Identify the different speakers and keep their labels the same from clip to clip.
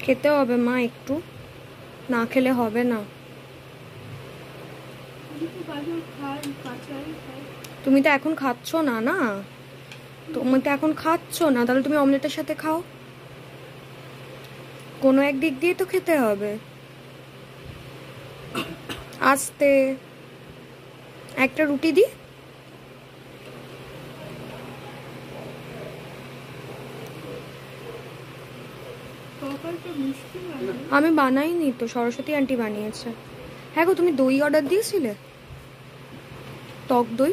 Speaker 1: খেতে হবে মা, একটু না খেলে হবে না। তুমি তো এখন খাচ্ছ না, না তুমি তো এখন খাচ্ছ না, তাহলে তুমি অমলেটের সাথে খাও। কোনো এক দিক দিয়ে তো খেতে হবে। আস্তে, একটা রুটি দি। আমি বানাইনি তো, সরস্বতী আন্টি বানিয়েছে। হ্যাঁ গো, তুমি দই অর্ডার দিয়েছিলে, টক দই।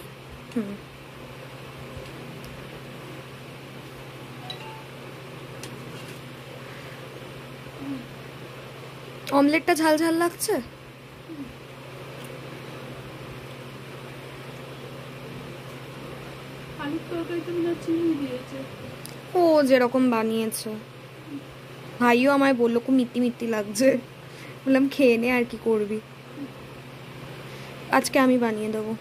Speaker 1: অমলেটটা ঝাল ঝাল লাগছে। ও যেরকম বানিয়েছে, ভাইও আমায় বললো খুব মিত্তি মিত্তি লাগছে। বললাম খেয়ে নে, আর কি করবি, আজকে আমি বানিয়ে দেবো।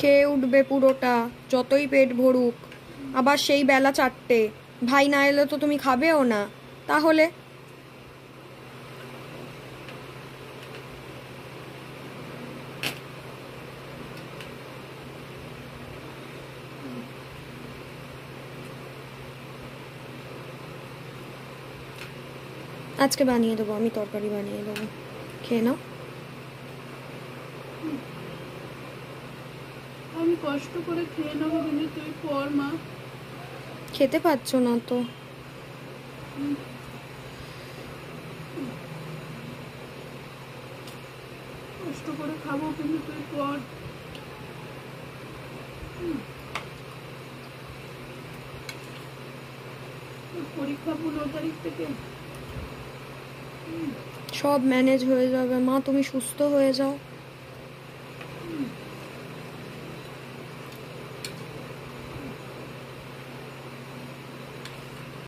Speaker 1: খেয়ে উঠবে পুরোটা, যতই পেট ভরুক। আবার সেই বেলা 4টে, ভাই না এলে তো তুমি খাবেও না। তাহলে আজকে বানিয়ে দেবো, আমি তরকারি বানিয়ে দেবো, খেয়ে নাও।
Speaker 2: আমি কষ্ট করে খেয়ে নেবো, কিন্তু তুই পর মা।
Speaker 1: খেতে পাচ্ছ না তো।
Speaker 2: কষ্ট করে খাবো, কিন্তু তুই পর। পরীক্ষা 15 তারিখ থেকে।
Speaker 1: সব ম্যানেজ হয়ে যাবে মা, তুমি সুস্থ হয়ে যাও।